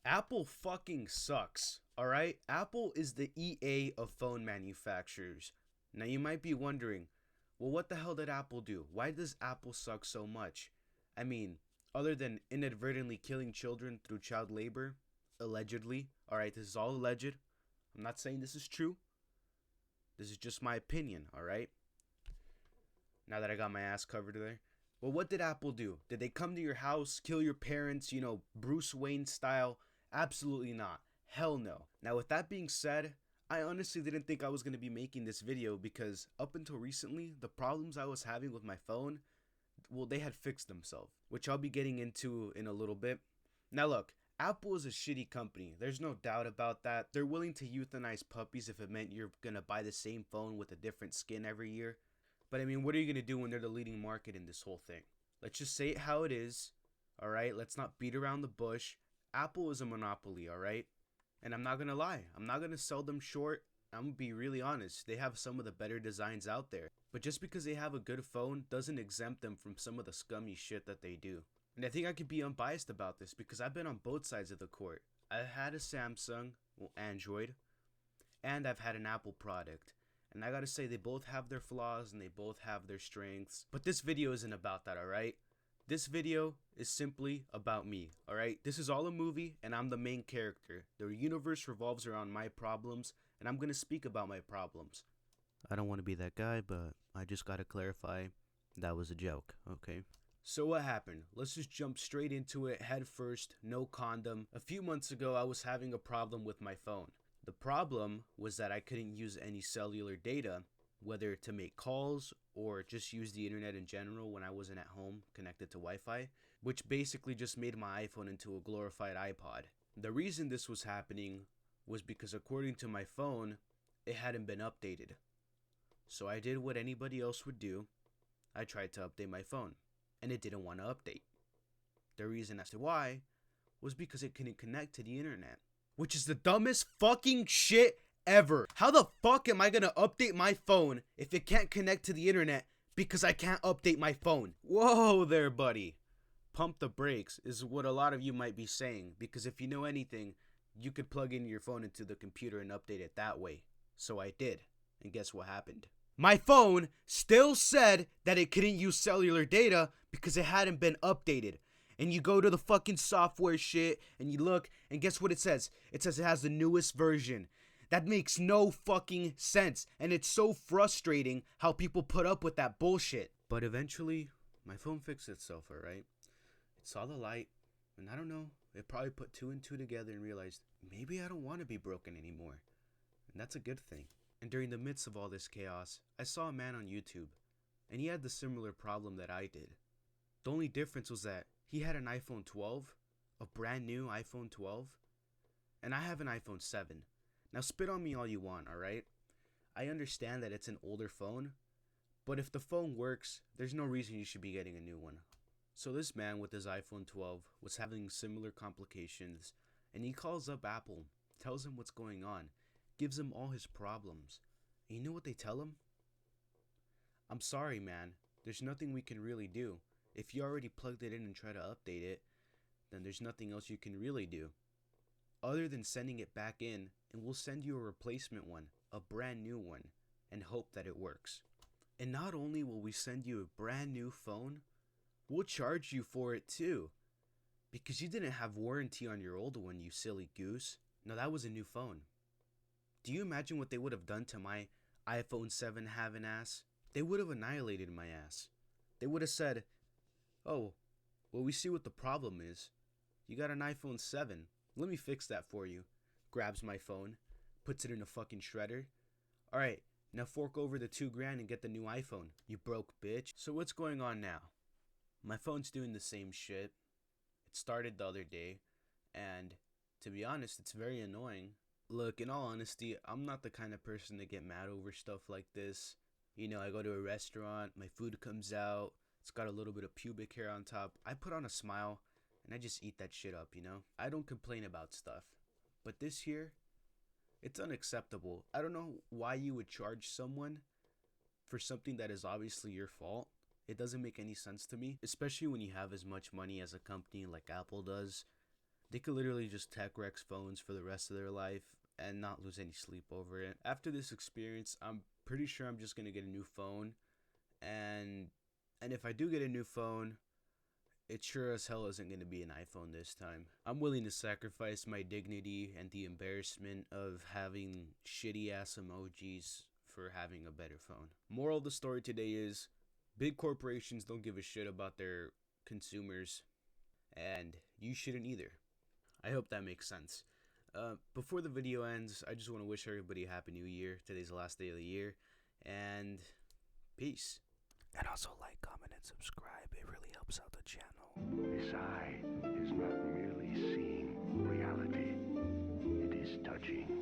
Apple fucking sucks, alright? Apple is the EA of phone manufacturers. Now you might be wondering, well, what the hell did Apple do? Why does Apple suck so much? I mean, other than inadvertently killing children through child labor, allegedly, alright, this is all alleged. I'm not saying this is true. This is just my opinion, alright? Now that I got my ass covered there. Well, what did Apple do? Did they come to your house, kill your parents, Bruce Wayne style? Absolutely not. Hell no. Now, with that being said, I honestly didn't think I was going to be making this video because up until recently, the problems I was having with my phone, well, they had fixed themselves, which I'll be getting into in a little bit. Now, look, Apple is a shitty company. There's no doubt about that. They're willing to euthanize puppies if it meant you're going to buy the same phone with a different skin every year. But I mean, what are you going to do when they're the leading market in this whole thing? Let's just say it how it is, all right? Let's not beat around the bush. Apple is a monopoly, all right? And I'm not going to lie. I'm not going to sell them short. I'm going to be really honest. They have some of the better designs out there. But just because they have a good phone doesn't exempt them from some of the scummy shit that they do. And I think I could be unbiased about this because I've been on both sides of the court. I've had a Samsung, well, Android, and I've had an Apple product. And I gotta say, they both have their flaws and they both have their strengths. But this video isn't about that, alright? This video is simply about me, alright? This is all a movie and I'm the main character. The universe revolves around my problems and I'm gonna speak about my problems. I don't want to be that guy, but I just gotta clarify that was a joke, okay? So what happened? Let's just jump straight into it, head first, no condom. A few months ago, I was having a problem with my phone. The problem was that I couldn't use any cellular data, whether to make calls or just use the internet in general when I wasn't at home connected to Wi-Fi, which basically just made my iPhone into a glorified iPod. The reason this was happening was because according to my phone, it hadn't been updated. So I did what anybody else would do. I tried to update my phone, and it didn't want to update. The reason as to why was because it couldn't connect to the internet. Which is the dumbest fucking shit ever. How the fuck am I gonna update my phone if it can't connect to the internet because I can't update my phone? Whoa there, buddy. Pump the brakes is what a lot of you might be saying, because if you know anything, you could plug in your phone into the computer and update it that way. So I did, and guess what happened? My phone still said that it couldn't use cellular data because it hadn't been updated. And you go to the fucking software shit and you look and guess what it says? It says it has the newest version. That makes no fucking sense. And it's so frustrating how people put up with that bullshit. But eventually, my phone fixed itself, alright? It saw the light. And I don't know, it probably put two and two together and realized maybe I don't want to be broken anymore. And that's a good thing. And during the midst of all this chaos, I saw a man on YouTube. And he had the similar problem that I did. The only difference was that he had an iPhone 12, a brand new iPhone 12, and I have an iPhone 7. Now spit on me all you want, alright? I understand that it's an older phone, but if the phone works, there's no reason you should be getting a new one. So this man with his iPhone 12 was having similar complications, and he calls up Apple, tells him what's going on, gives him all his problems. And you know what they tell him? I'm sorry, man, there's nothing we can really do. If you already plugged it in and try to update it, then there's nothing else you can really do. Other than sending it back in, and we'll send you a replacement one, a brand new one, and hope that it works. And not only will we send you a brand new phone, we'll charge you for it too. Because you didn't have warranty on your old one, you silly goose. No, that was a new phone. Do you imagine what they would have done to my iPhone 7 having ass? They would have annihilated my ass. They would have said, oh, well, we see what the problem is. You got an iPhone 7. Let me fix that for you. Grabs my phone, puts it in a fucking shredder. Alright, now fork over the $2,000 and get the new iPhone, you broke bitch. So what's going on now? My phone's doing the same shit. It started the other day, and to be honest, it's very annoying. Look, in all honesty, I'm not the kind of person to get mad over stuff like this. You know, I go to a restaurant, my food comes out, it's got a little bit of pubic hair on top. I put on a smile and I just eat that shit up, you know? I don't complain about stuff. But this here, it's unacceptable. I don't know why you would charge someone for something that is obviously your fault. It doesn't make any sense to me, especially when you have as much money as a company like Apple does. They could literally just tech wreck phones for the rest of their life and not lose any sleep over it. After this experience, I'm pretty sure I'm just gonna get a new phone, and if I do get a new phone, it sure as hell isn't going to be an iPhone this time. I'm willing to sacrifice my dignity and the embarrassment of having shitty ass emojis for having a better phone. Moral of the story today is big corporations don't give a shit about their consumers, and you shouldn't either. I hope that makes sense. Before the video ends, I just want to wish everybody a happy new year. Today's the last day of the year, and peace. And also like, comment, and subscribe. It really helps out the channel. This eye is not merely seeing reality, it is touching